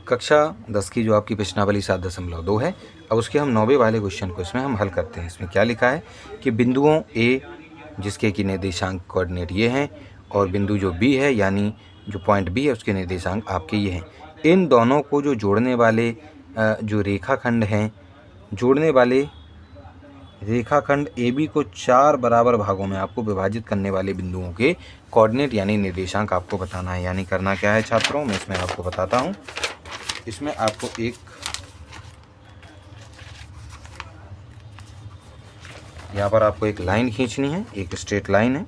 कक्षा 10 की जो आपकी प्रश्नावली 7.2 है। अब उसके हम 9वें वाले क्वेश्चन को इसमें हम हल करते हैं। इसमें क्या लिखा है कि बिंदुओं ए जिसके कि निर्देशांक कोऑर्डिनेट ये हैं और बिंदु जो बी है यानी जो पॉइंट बी है उसके निर्देशांक आपके ये हैं। इन दोनों को जो जोड़ने वाले जो रेखाखंड हैं, जोड़ने वाले रेखाखंड ए बी को 4 बराबर भागों में आपको विभाजित करने वाले बिंदुओं के कोऑर्डिनेट यानी निर्देशांक आपको बताना है। यानी करना क्या है छात्रों, मैं इसमें आपको बताता हूँ। इसमें आपको यहाँ पर आपको एक लाइन खींचनी है, एक स्ट्रेट लाइन है,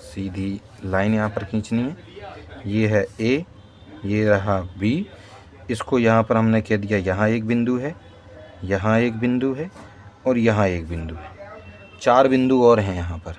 सीधी लाइन यहाँ पर खींचनी है। ये है ए, ये रहा बी। इसको यहाँ पर हमने कह दिया यहाँ एक बिंदु है, यहाँ एक बिंदु है और यहाँ एक बिंदु है। 4 बिंदु और हैं यहाँ पर,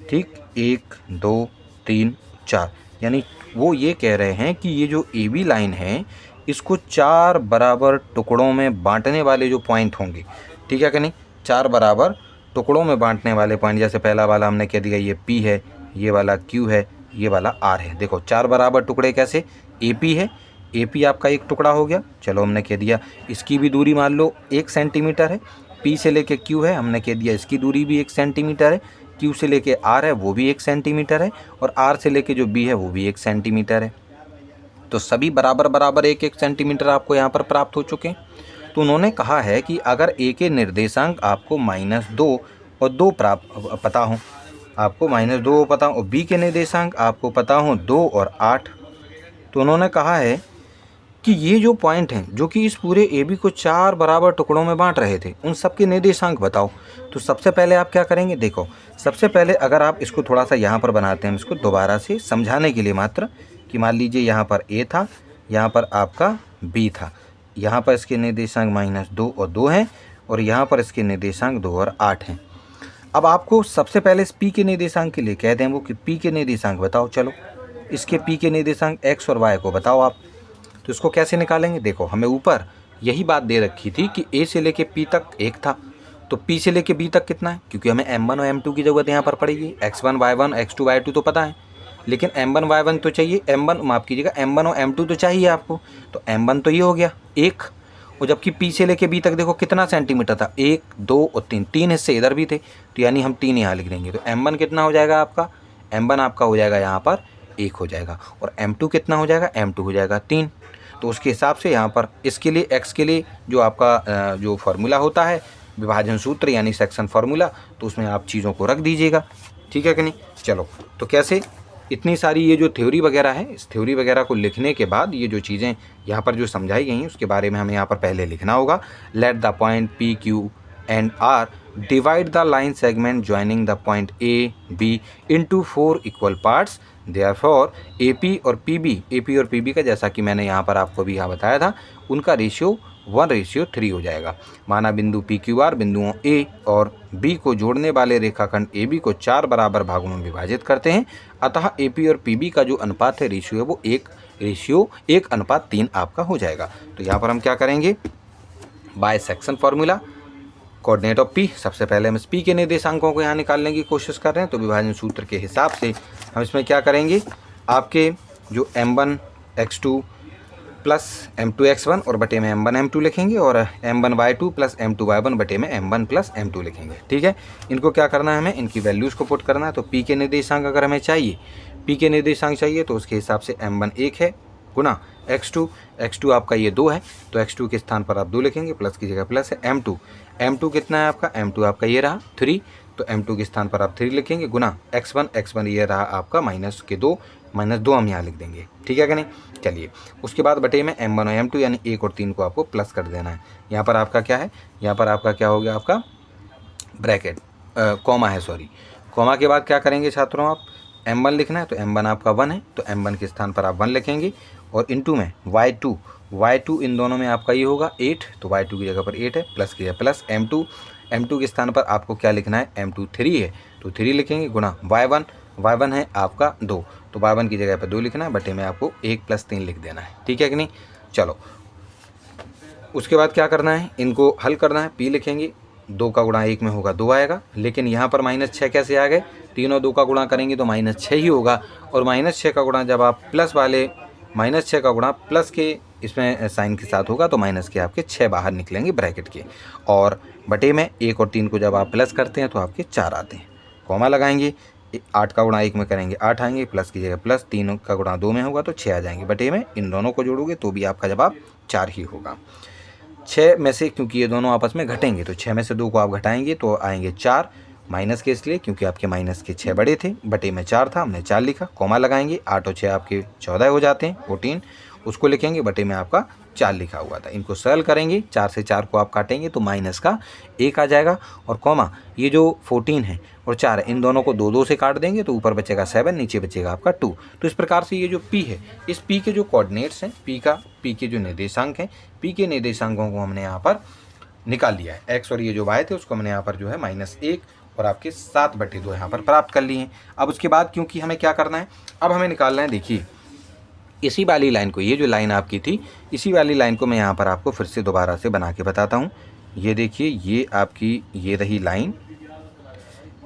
ठीक। 1 2 3 4, यानी वो ये कह रहे हैं कि ये जो ए बी लाइन है इसको 4 बराबर टुकड़ों में बांटने वाले जो पॉइंट होंगे, ठीक है कि नहीं, 4 बराबर टुकड़ों में बांटने वाले पॉइंट। जैसे पहला वाला हमने कह दिया ये पी है, ये वाला क्यू है, ये वाला आर है। देखो 4 बराबर टुकड़े कैसे, ए पी है, ए पी आपका एक टुकड़ा हो गया। चलो हमने कह दिया इसकी भी दूरी मान लो 1 सेंटीमीटर है। पी से लेके क्यू है, हमने कह दिया इसकी दूरी भी 1 सेंटीमीटर है। क्यू से लेके आर है वो भी 1 सेंटीमीटर है और आर से लेके जो बी है वो भी 1 सेंटीमीटर है। तो सभी बराबर बराबर 1-1 सेंटीमीटर आपको यहाँ पर प्राप्त हो चुके हैं। तो उन्होंने कहा है कि अगर ए के निर्देशांक आपको -2 और 2 पता हो, आपको -2 पता हो और बी के निर्देशांक आपको पता हो 2 और 8, तो उन्होंने कहा है कि ये जो पॉइंट हैं जो कि इस पूरे ए बी को 4 बराबर टुकड़ों में बांट रहे थे उन सब के निर्देशांक बताओ। तो सबसे पहले आप क्या करेंगे, देखो सबसे पहले अगर आप इसको थोड़ा सा यहाँ पर बनाते हैं, इसको दोबारा से समझाने के लिए मात्र, कि मान लीजिए यहाँ पर ए था, यहाँ पर आपका बी था, यहाँ पर इसके निर्देशांक -2 और 2 हैं और यहाँ पर इसके निर्देशांक 2 और 8 हैं। अब आपको सबसे पहले इस पी के निर्देशांक के लिए कह दें वो कि पी के निर्देशांक बताओ। चलो इसके पी के निर्देशांक एक्स और वाई को बताओ आप। तो इसको कैसे निकालेंगे, देखो हमें ऊपर यही बात दे रखी थी कि ए से लेके पी तक 1 था, तो पी से लेके बी तक कितना है, क्योंकि हमें m1 और m2 की ज़रूरत यहाँ पर पड़ेगी। x1 y1 x2 y2 तो पता है, लेकिन m1 y1 तो चाहिए, m1 माफ़ कीजिएगा m1 और m2 तो चाहिए आपको। तो m1 तो ये हो गया 1, और जबकि पी से लेके बी तक देखो कितना सेंटीमीटर था, 1 2 और 3, 3 हिस्से इधर भी थे, तो यानी हम 3 यहाँ लिख देंगे। तो m1 कितना हो जाएगा आपका, m1 आपका हो जाएगा यहाँ पर 1 हो जाएगा, और m2 कितना हो जाएगा, m2 हो जाएगा 3। तो उसके हिसाब से यहाँ पर इसके लिए x के लिए जो आपका जो फार्मूला होता है विभाजन सूत्र यानी सेक्शन फार्मूला, तो उसमें आप चीज़ों को रख दीजिएगा, ठीक है कि नहीं। चलो तो कैसे, इतनी सारी ये जो थ्योरी वगैरह है, इस थ्योरी वगैरह को लिखने के बाद ये जो चीज़ें यहाँ पर जो समझाई गई हैं उसके बारे में हमें यहाँ पर पहले लिखना होगा। Let the point P Q and R divide the line segment joining the point A B into 4 equal parts. Therefore AP और पीबी का जैसा कि मैंने यहाँ पर आपको भी यहाँ बताया था, उनका रेशियो 1:3 हो जाएगा। माना बिंदु पी क्यू आर बिंदुओं ए और बी को जोड़ने वाले रेखाखंड ए बी को 4 बराबर भागों में विभाजित करते हैं, अतः ए पी और पी बी का जो अनुपात है रेशियो है वो 1:3 आपका हो जाएगा। तो यहाँ पर हम क्या करेंगे, by section formula coordinate of P, सबसे पहले हम इस पी के निर्देशांकों को यहाँ निकालने की कोशिश कर रहे हैं। तो विभाजन सूत्र के हिसाब से हम इसमें क्या करेंगे, आपके जो m1 x2 plus m2 x1 और बटे में m1 m2 लिखेंगे, और m1 y2 plus m2 y1 बटे में m1 प्लस m2 लिखेंगे, ठीक है। इनको क्या करना है, हमें इनकी वैल्यूज़ को पुट करना है। तो पी के निर्देशांक अगर हमें चाहिए, पी के निर्देशांक चाहिए तो उसके हिसाब से m1 1 है गुना x2 आपका ये 2 है, तो x2 के स्थान पर आप 2 लिखेंगे, प्लस की जगह प्लस है। m2 कितना है आपका, m2 आपका ये रहा 3, तो m2 के स्थान पर आप 3 लिखेंगे गुना x1 ये रहा आपका -2 हम यहाँ लिख देंगे, ठीक है कि नहीं। चलिए उसके बाद बटे में m1 और m2 यानी 1 और 3 को आपको प्लस कर देना है। यहाँ पर आपका क्या है, यहाँ पर आपका क्या हो गया, आपका ब्रैकेट कॉमा है, सॉरी कॉमा के बाद क्या करेंगे छात्रों, आप m1 लिखना है, तो m1 आपका 1 है, तो m1 के स्थान पर आप 1 लिखेंगे, और इनटू में y2 इन दोनों में आपका ये होगा 8, तो y2 की जगह पर 8 है, प्लस की जगह प्लस m2 के स्थान पर आपको क्या लिखना है, m2 3 है, तो 3 लिखेंगे गुना y1 है आपका 2, तो y1 की जगह पर 2 लिखना है, बटे में आपको 1 + 3 लिख देना है, ठीक है कि नहीं। चलो उसके बाद क्या करना है, इनको हल करना है। p लिखेंगे, 2 का गुणा 1 में होगा 2 आएगा, लेकिन यहाँ पर -6 कैसे आ गए, 3 और 2 का गुणा करेंगे तो -6 ही होगा, और -6 का गुणा जब आप प्लस वाले -6 का गुणा प्लस के इसमें साइन के साथ होगा तो माइनस के आपके 6 बाहर निकलेंगे ब्रैकेट के, और बटे में 1 और 3 को जब आप प्लस करते हैं तो आपके 4 आते हैं। कॉमा लगाएंगे, 8 का गुणा 1 में करेंगे 8 आएंगे, प्लस की जगह प्लस, 3 का गुणा 2 में होगा तो 6 आ जाएंगे। बटे में इन दोनों को जोड़ोगे तो भी आपका जवाब 4 ही होगा। 6 में से, क्योंकि ये दोनों आपस में घटेंगे तो 6 में से 2 को आप घटाएंगे तो आएंगे 4, माइनस के इसलिए क्योंकि आपके माइनस के 6 बड़े थे, बटे में 4 था, हमने 4 लिखा। कॉमा लगाएंगे, 8 और 6 आपके 14 हो जाते हैं, 14 उसको लिखेंगे, बटे में आपका 4 लिखा हुआ था। इनको सरल करेंगे, 4 से 4 को आप काटेंगे तो माइनस का 1 आ जाएगा, और कॉमा ये जो 14 है और 4 है इन दोनों को 2 2 से काट देंगे तो ऊपर बचेगा 7, नीचे बचेगा आपका 2। तो इस प्रकार से ये जो p है, इस p के जो कोऑर्डिनेट्स हैं, p के जो निर्देशांक हैं, p के निर्देशांकों को हमने यहाँ पर निकाल लिया है। x और ये जो y थे उसको हमने यहाँ पर जो है -1 और आपके 7/2 यहाँ पर प्राप्त कर लिए हैं। अब उसके बाद क्योंकि हमें क्या करना है, अब हमें निकालना है, देखिए इसी वाली लाइन को, ये जो लाइन आपकी थी इसी वाली लाइन को मैं यहाँ पर आपको फिर से दोबारा से बना के बताता हूँ। ये देखिए, ये आपकी ये रही लाइन,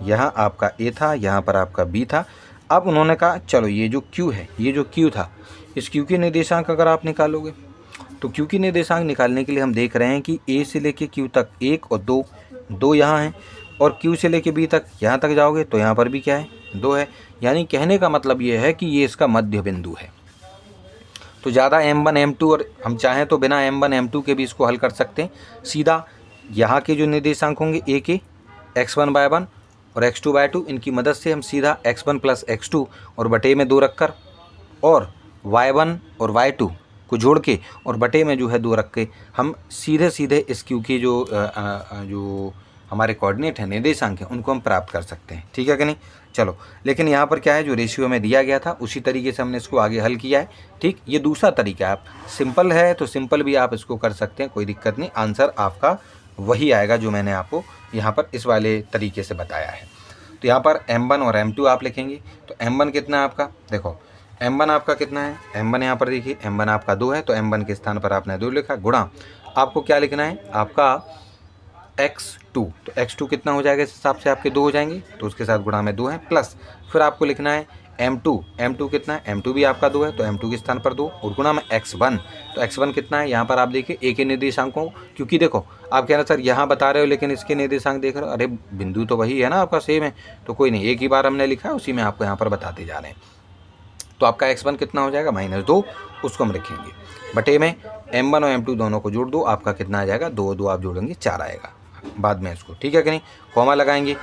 यहाँ आपका a था, यहाँ पर आपका b था। अब उन्होंने कहा चलो ये जो q है, ये जो q था, इस q के निर्देशांक अगर आप निकालोगे तो q के निर्देशांक निकालने के लिए हम देख रहे हैं कि a से लेके q तक 1 और 2 यहाँ हैं, और q से लेके b तक यहाँ तक जाओगे तो यहाँ पर भी क्या है, 2 है। यानी कहने का मतलब ये है कि ये इसका मध्य बिंदु है। तो ज़्यादा m1 m2, और हम चाहें तो बिना m1 m2 के भी इसको हल कर सकते हैं। सीधा यहाँ के जो निर्देशांक होंगे a के x1/1 और x2/2, इनकी मदद से हम सीधा x1 + x2 और बटे में 2 रखकर, और y1 और y2 को जोड़ के और बटे में जो है 2 रख के हम सीधे सीधे इस q के जो हमारे कोऑर्डिनेट हैं, निर्देशांक हैं, उनको हम प्राप्त कर सकते हैं। ठीक है कि नहीं? चलो, लेकिन यहाँ पर क्या है, जो रेशियो में दिया गया था उसी तरीके से हमने इसको आगे हल किया है। ठीक, ये दूसरा तरीका है। आप सिंपल है तो सिंपल भी आप इसको कर सकते हैं, कोई दिक्कत नहीं। आंसर आपका वही आएगा जो मैंने आपको यहाँ पर इस वाले तरीके से बताया है। तो यहाँ पर m1 और m2 आप लिखेंगे। तो m1 कितना है आपका, देखो m1 आपका कितना है, m1 यहाँ पर देखिए m1 आपका 2 है, तो m1 के स्थान पर आपने 2 लिखा, गुणा आपको क्या लिखना है, आपका x2। तो x2 कितना हो जाएगा, इस हिसाब से आपके 2 हो जाएंगे, तो उसके साथ गुणा में 2 है, प्लस फिर आपको लिखना है m2 कितना है, m2 भी आपका 2 है, तो m2 के स्थान पर 2 और गुणा में x1। तो x1 कितना है, यहाँ पर आप देखिए a के निर्देशांकों, क्योंकि देखो आप कह रहे सर यहाँ बता रहे हो लेकिन इसके निर्देशांक देख रहे हो, अरे बिंदु तो वही है ना आपका, सेम है, तो कोई नहीं, एक ही बार हमने लिखा है, उसी में आपको यहाँ पर बताते जा रहे हैं। तो आपका x1 कितना हो जाएगा, -2, उसको हम रखेंगे, बटे में m1 और m2 दोनों को जोड़ दो, आपका कितना आ जाएगा, 2 2 आप जोड़ेंगे 4 आएगा बाद में इसको। ठीक है कि नहीं? कॉमा लगाएंगे,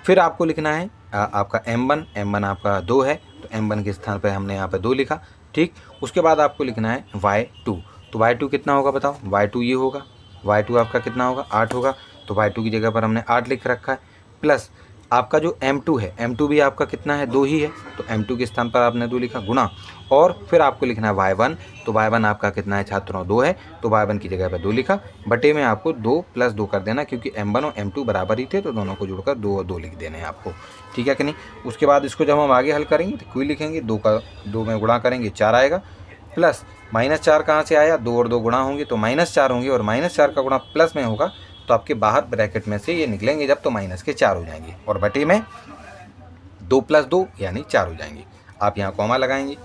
फिर आपको लिखना है आपका m1 आपका 2 है, तो m1 के स्थान पर हमने यहाँ पर 2 लिखा। ठीक, उसके बाद आपको लिखना है y2। तो y2 कितना होगा बताओ, y2 ये होगा, y2 आपका कितना होगा, 8 होगा, तो y2 की जगह पर हमने 8 लिख रखा है, प्लस आपका जो m2 है, m2 भी आपका कितना है, 2 ही है, तो m2 के स्थान पर आपने 2 लिखा, गुणा, और फिर आपको लिखना है y1। तो y1 आपका कितना है छात्रों, 2 है, तो y1 की जगह पर 2 लिखा, बटे में आपको 2 + 2 कर देना, क्योंकि m1 और m2 बराबर ही थे, तो दोनों को जोड़कर 2 और 2 लिख देने हैं आपको। ठीक है कि नहीं? उसके बाद इसको जब हम आगे हल करेंगे तो कोई लिखेंगे, 2 का 2 में गुणा करेंगे 4 आएगा, प्लस -4 कहाँ से आया, 2 और 2 गुणा होंगे तो -4 होंगे, और -4 का गुणा प्लस में होगा तो आपके बाहर ब्रैकेट में से ये निकलेंगे जब, तो माइनस के 4 हो जाएंगे, और बटे में 2 + 2 यानी 4 हो जाएंगे। आप यहाँ कॉमा लगाएंगे,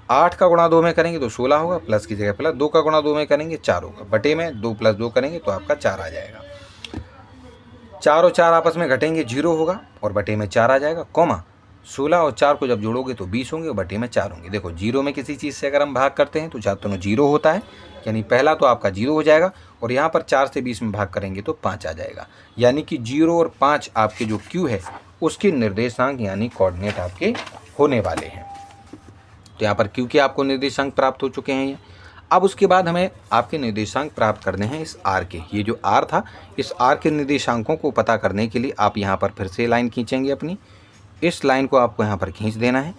8 का गुणा 2 में करेंगे तो 16 होगा, प्लस की जगह प्लस, 2 का गुणा 2 में करेंगे 4 होगा, बटे में 2 + 2 करेंगे तो आपका 4 आ जाएगा। 4 और 4 आपस में घटेंगे 0 होगा, और बटे में 4 आ जाएगा, कॉमा 16 और 4 को जब जोड़ोगे तो 20 होंगे, और बटे में 4 होंगे। देखो 0 में किसी चीज़ से अगर हम भाग करते हैं तो छात्रों 0 होता है, यानी पहला तो आपका 0 हो जाएगा, और यहाँ पर 4 से 20 में भाग करेंगे तो 5 आ जाएगा, यानी कि 0 और 5 आपके जो q है उसके निर्देशांक यानी कोऑर्डिनेट आपके होने वाले हैं। तो यहाँ पर q के आपको निर्देशांक प्राप्त हो चुके हैं। अब उसके बाद हमें आपके निर्देशांक प्राप्त करने हैं इस r के। ये जो r था, इस r के निर्देशांकों को पता करने के लिए आप यहाँ पर फिर से लाइन खींचेंगे अपनी, इस लाइन को आपको यहाँ पर खींच देना है,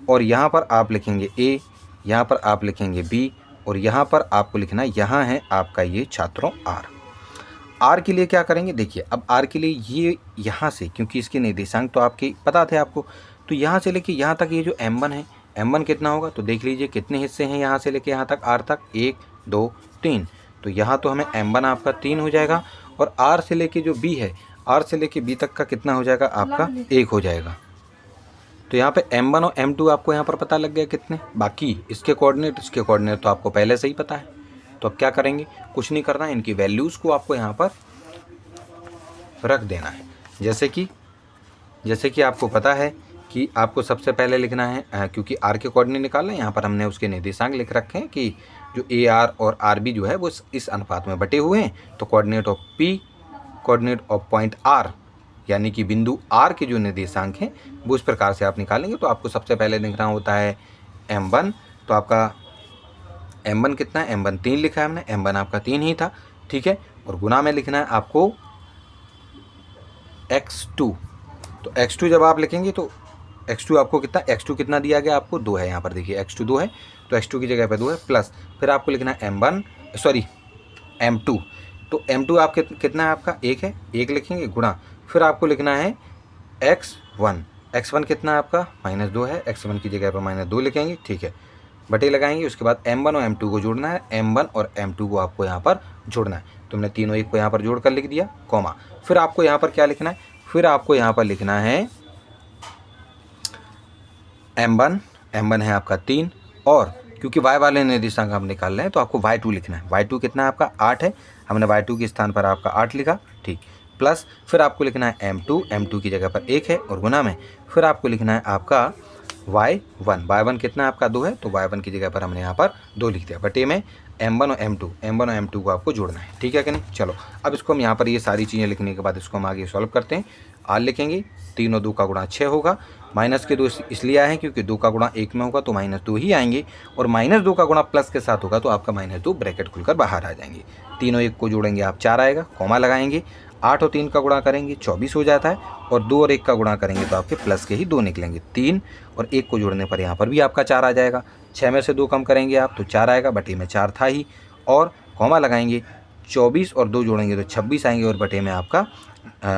और यहाँ पर आप लिखेंगे a, यहाँ पर आप लिखेंगे b, और यहाँ पर आपको लिखना है, यहाँ है आपका ये छात्रों r के लिए क्या करेंगे, देखिए अब r के लिए ये यहाँ से, क्योंकि इसके निर्देशांक तो आपके पता थे आपको, तो यहाँ से लेके यहाँ तक ये जो m1 है, m1 कितना होगा, तो देख लीजिए कितने हिस्से हैं यहाँ से लेके यहाँ तक r तक, 1 2 3, तो यहाँ तो हमें m1 आपका 3 हो जाएगा, और r से लेके जो b है, r से लेके b तक का कितना हो जाएगा आपका 1 हो जाएगा। तो यहाँ पे m1 और m2 आपको यहाँ पर पता लग गया कितने, बाकी इसके कोऑर्डिनेट तो आपको पहले से ही पता है। तो अब क्या करेंगे, कुछ नहीं करना है, इनकी वैल्यूज़ को आपको यहाँ पर रख देना है। जैसे कि आपको पता है कि आपको सबसे पहले लिखना है, क्योंकि आर के कोऑर्डिनेट निकालना है, यहाँ पर हमने उसके निर्देशांक लिख रखे हैं कि जो ए आर और आर बी जो है वो इस अनुपात में बटे हुए हैं। तो coordinate of P, coordinate of point R, यानी कि बिंदु आर के जो निर्देशांक हैं वो इस प्रकार से आप निकालेंगे। तो आपको सबसे पहले लिखना होता है m1, तो आपका m1 कितना है, m1 3 लिखा है हमने, m1 आपका 3 ही था, ठीक है। और गुना में लिखना है आपको x2। तो x2 जब आप लिखेंगे तो x2 आपको कितना, x2 कितना दिया गया आपको 2 है, यहाँ पर देखिए x2 2 है, तो x2 की जगह पे 2 है, प्लस फिर आपको लिखना है m2। तो m2 आप कितना है आपका 1 है, 1 लिखेंगे, गुणा फिर आपको लिखना है x1 कितना है आपका -2 है, x1 की जगह पर -2 लिखेंगे, ठीक है, बटे लगाएंगे। उसके बाद m1 और m2 को जोड़ना है, m1 और m2 को आपको यहाँ पर जोड़ना है। तो हमने तीनों एक को यहाँ पर जोड़ कर लिख दिया, कॉमा, फिर आपको यहाँ पर क्या लिखना है, फिर आपको यहाँ पर लिखना है m1 है आपका 3, और क्योंकि y वाले निर्देशांक हम निकाल रहे हैं तो आपको y2 लिखना है। y2 कितना है आपका 8 है, हमने y2 के स्थान पर आपका 8 लिखा, ठीक, प्लस फिर आपको लिखना है m2 की जगह पर 1 है, और गुना में फिर आपको लिखना है आपका y1 कितना है आपका 2 है, तो y1 की जगह पर हमने यहाँ पर 2 लिख दिया, बटे में m1 और m2 को आपको जोड़ना है, ठीक है कि नहीं। चलो अब इसको हम यहाँ पर ये सारी चीज़ें लिखने के बाद इसको हम आगे सॉल्व करते हैं। आर लिखेंगे, 3 और 2 का गुणा 6 होगा, माइनस के 2 इसलिए आए हैं क्योंकि 2 का गुणा 1 में होगा तो -2 ही आएंगे, और -2 का गुणा प्लस के साथ होगा तो आपका -2 ब्रैकेट खुलकर बाहर आ जाएंगे। तीनों एक को जोड़ेंगे आप 4 आएगा, कॉमा लगाएंगे, 8 और 3 का गुणा करेंगे 24 हो जाता है, और 2 और 1 का गुणा करेंगे तो आपके प्लस के ही 2 निकलेंगे, 3 और 1 को जोड़ने पर यहाँ पर भी आपका 4 आ जाएगा। 6 में से 2 कम करेंगे आप तो 4 आएगा, बटे में 4 था ही, और कॉमा लगाएंगे, 24 और 2 जोड़ेंगे तो 26 आएंगे, और बटे में आपका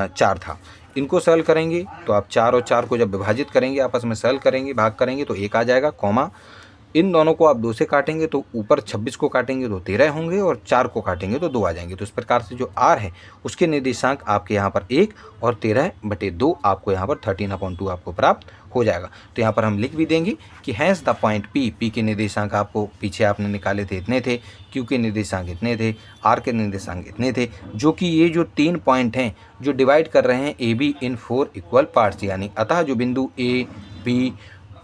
4 था। इनको सरल करेंगे तो आप 4 और 4 को जब विभाजित करेंगे, आपस में सरल करेंगे, भाग करेंगे तो 1 आ जाएगा, कॉमा, इन दोनों को आप 2 से काटेंगे तो ऊपर 26 को काटेंगे तो 13 होंगे, और 4 को काटेंगे तो 2 आ जाएंगे। तो इस प्रकार से जो आर है उसके निर्देशांक आपके यहाँ पर 1 और 13/2 आपको यहाँ पर 13/2 आपको प्राप्त हो जाएगा। तो यहाँ पर हम लिख भी देंगे कि हैंस द पॉइंट पी के निर्देशांक आपको पीछे आपने निकाले थे इतने थे, क्यू के निर्देशांक इतने थे, आर के निर्देशांक इतने थे, जो कि ये जो 3 पॉइंट हैं जो डिवाइड कर रहे हैं A be in 4 equal parts, यानी अतः जो बिंदु ए बी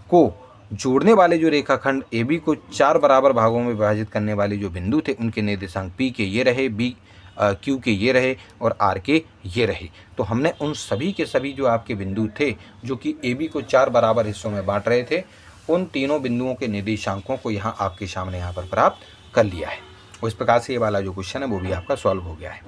को जोड़ने वाले जो रेखाखंड ए बी को 4 बराबर भागों में विभाजित करने वाले जो बिंदु थे उनके निर्देशांक पी के ये रहे, बी क्यू के ये रहे, और आर के ये रहे। तो हमने उन सभी के सभी जो आपके बिंदु थे जो कि ए बी को 4 बराबर हिस्सों में बांट रहे थे, उन तीनों बिंदुओं के निर्देशांकों को यहाँ आपके सामने यहाँ पर प्राप्त कर लिया है। और इस प्रकार से ये वाला जो क्वेश्चन है वो भी आपका सॉल्व हो गया है।